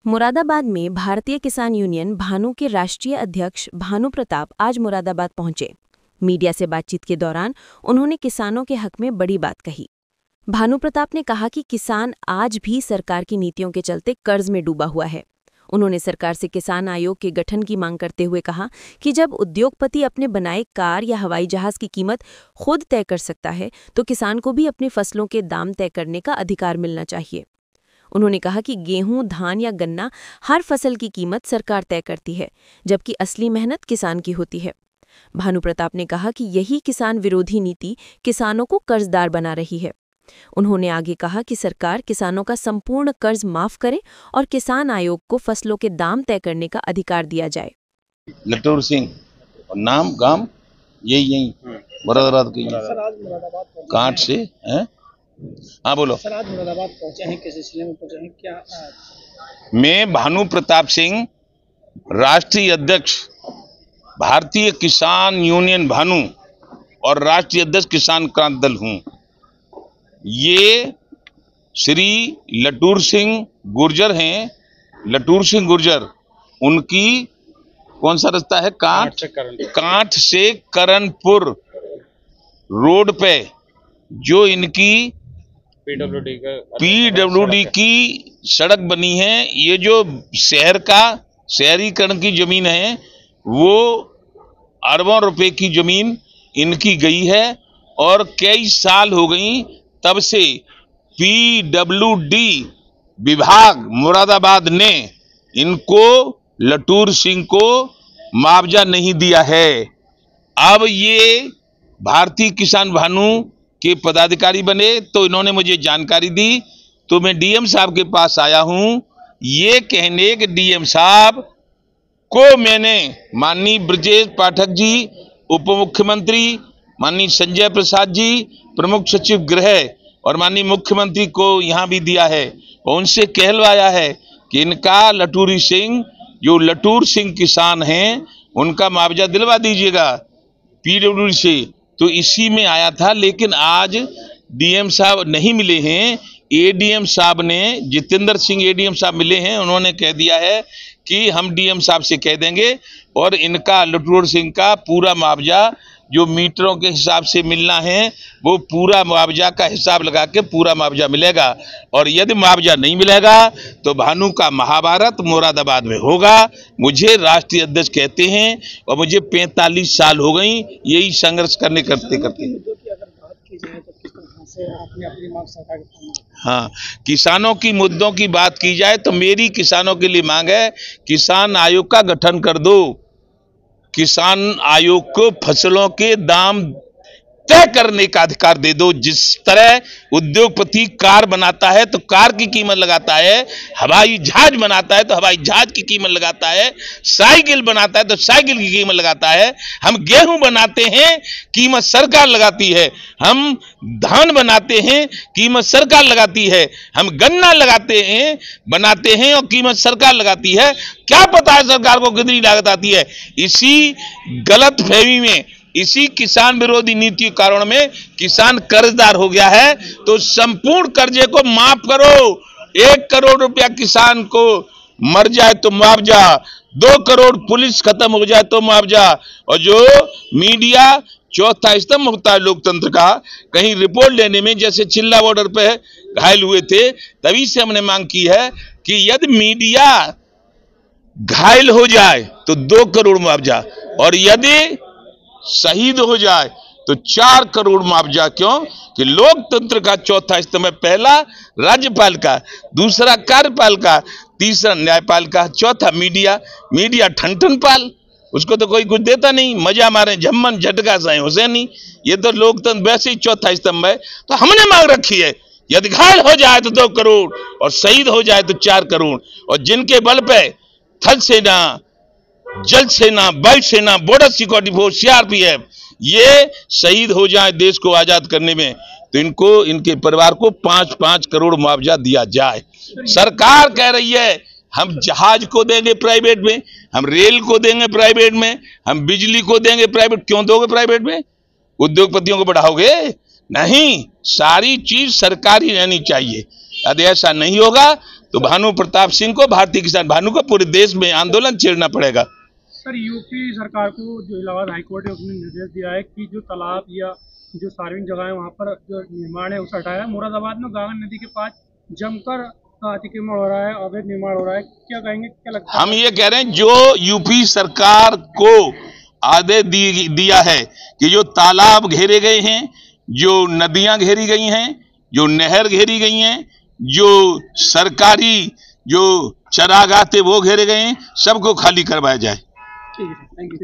मुरादाबाद में भारतीय किसान यूनियन भानु के राष्ट्रीय अध्यक्ष भानु प्रताप आज मुरादाबाद पहुंचे। मीडिया से बातचीत के दौरान उन्होंने किसानों के हक में बड़ी बात कही। भानु प्रताप ने कहा कि किसान आज भी सरकार की नीतियों के चलते कर्ज में डूबा हुआ है। उन्होंने सरकार से किसान आयोग के गठन की मांग करते हुए कहा कि जब उद्योगपति अपने बनाए कार या हवाई जहाज की कीमत खुद तय कर सकता है तो किसान को भी अपनी फसलों के दाम तय करने का अधिकार मिलना चाहिए। उन्होंने कहा कि गेहूं, धान या गन्ना हर फसल की कीमत सरकार तय करती है, जबकि असली मेहनत किसान की होती है। भानु प्रताप ने कहा कि यही किसान विरोधी नीति किसानों को कर्जदार बना रही है। उन्होंने आगे कहा कि सरकार किसानों का संपूर्ण कर्ज माफ करे और किसान आयोग को फसलों के दाम तय करने का अधिकार दिया जाए। लटूर सिंह नाम गांव यही मुरादाबाद की कांट से है। हाँ बोलो सर, आज मुरादाबाद पहुंचे हैं, किस सिलसिले में पहुंचे हैं, क्या? मैं भानु प्रताप सिंह, राष्ट्रीय अध्यक्ष भारतीय किसान यूनियन भानु और राष्ट्रीय अध्यक्ष किसान क्रांति दल हूं। ये श्री लटूर सिंह गुर्जर हैं। लटूर सिंह गुर्जर, उनकी कौन सा रास्ता है? कांट से करणपुर रोड पे जो इनकी पीडब्ल्यूडी की सड़क बनी है, ये जो शहर का शहरीकरण की जमीन है, वो अरबों रुपए की जमीन इनकी गई है और कई साल हो गई तब से पीडब्ल्यूडी विभाग मुरादाबाद ने इनको लटूर सिंह को मुआवजा नहीं दिया है। अब ये भारतीय किसान भानु के पदाधिकारी बने तो इन्होंने मुझे जानकारी दी, तो मैं डीएम साहब के पास आया हूं ये कहने कि डीएम साहब को मैंने माननीय ब्रजेश पाठक जी, उप मुख्यमंत्री माननीय संजय प्रसाद जी, प्रमुख सचिव गृह और माननीय मुख्यमंत्री को यहां भी दिया है और उनसे कहलवाया है कि इनका लटूरी सिंह, जो लटूर सिंह किसान हैं, उनका मुआवजा दिलवा दीजिएगा पीडब्ल्यूडी से। तो इसी में आया था, लेकिन आज डीएम साहब नहीं मिले हैं। एडीएम साहब ने, जितेंद्र सिंह एडीएम साहब मिले हैं, उन्होंने कह दिया है कि हम डीएम साहब से कह देंगे और इनका लटूर सिंह का पूरा मुआवजा जो मीटरों के हिसाब से मिलना है वो पूरा मुआवजा का हिसाब लगा के पूरा मुआवजा मिलेगा। और यदि मुआवजा नहीं मिलेगा तो भानु का महाभारत मुरादाबाद में होगा। मुझे राष्ट्रीय अध्यक्ष कहते हैं और मुझे 45 साल हो गई यही संघर्ष करते करते। हाँ, किसानों की मुद्दों की बात की जाए तो मेरी किसानों के लिए मांग है, किसान आयोग का गठन कर दो। किसान आयोग को फसलों के दाम तय करने का अधिकार दे दो। जिस तरह उद्योगपति कार बनाता है तो कार की कीमत लगाता है, हवाई जहाज बनाता है तो हवाई जहाज की कीमत लगाता है, साइकिल बनाता है तो साइकिल की कीमत लगाता है, हम गेहूं बनाते हैं कीमत सरकार लगाती है, हम धान बनाते हैं कीमत सरकार लगाती है, हम गन्ना लगाते हैं बनाते हैं और कीमत सरकार लगाती है। क्या पता है सरकार को कितनी लागत आती है? इसी गलत फहमी में, इसी किसान विरोधी नीति के कारण में किसान कर्जदार हो गया है। तो संपूर्ण कर्जे को माफ करो। 1 करोड़ रुपया किसान को मर जाए तो मुआवजा, 2 करोड़ पुलिस खत्म हो जाए तो मुआवजा। और जो मीडिया चौथा स्तंभ होता है लोकतंत्र का, कहीं रिपोर्ट लेने में, जैसे चिल्ला बॉर्डर पे घायल हुए थे, तभी से हमने मांग की है कि यदि मीडिया घायल हो जाए तो 2 करोड़ मुआवजा और यदि शहीद हो जाए तो 4 करोड़ मुआवजा। क्यों कि लोकतंत्र का चौथा स्तंभ है, पहला राज्यपाल का, दूसरा कार्यपाल का, तीसरा न्यायपाल का, चौथा मीडिया। मीडिया ठन पाल, उसको तो कोई कुछ देता नहीं, मजा मारे झम्मन झटका साए हुसैनी। ये तो लोकतंत्र वैसे ही चौथा स्तंभ है। तो हमने मांग रखी है यदि घायल हो जाए तो 2 करोड़ और शहीद हो जाए तो 4 करोड़। और जिनके बल पे थल सेना, जल सेना, वायु सेना, बॉर्डर सिक्योरिटी फोर्स, सीआरपीएफ ये शहीद हो जाए देश को आजाद करने में, तो इनको, इनके परिवार को 5-5 करोड़ मुआवजा दिया जाए। सरकार कह रही है हम जहाज को देंगे प्राइवेट में, हम रेल को देंगे प्राइवेट में, हम बिजली को देंगे प्राइवेट। क्यों दोगे प्राइवेट में? उद्योगपतियों को बढ़ाओगे? नहीं, सारी चीज सरकारी रहनी चाहिए। यदि ऐसा नहीं होगा तो भानु प्रताप सिंह को, भारतीय किसान भानु को पूरे देश में आंदोलन छेड़ना पड़ेगा। सर, यूपी सरकार को जो इलाहाबाद हाईकोर्ट है उसने निर्देश दिया है कि जो तालाब या जो सार्वजनिक जगह है वहाँ पर जो निर्माण है उसे हटाया। मुरादाबाद में गागन नदी के पास जमकर अतिक्रमण हो रहा है, अवैध निर्माण हो रहा है, क्या कहेंगे, क्या लगता है? हम ये कह रहे हैं जो यूपी सरकार को आदेश दिया है कि जो तालाब घेरे गए हैं, जो नदियां घेरी गई हैं, जो नहर घेरी गई हैं, जो सरकारी जो चरागाह थे वो घेरे गए हैं, सबको खाली करवाया जाए। ठीक है, थैंक यू।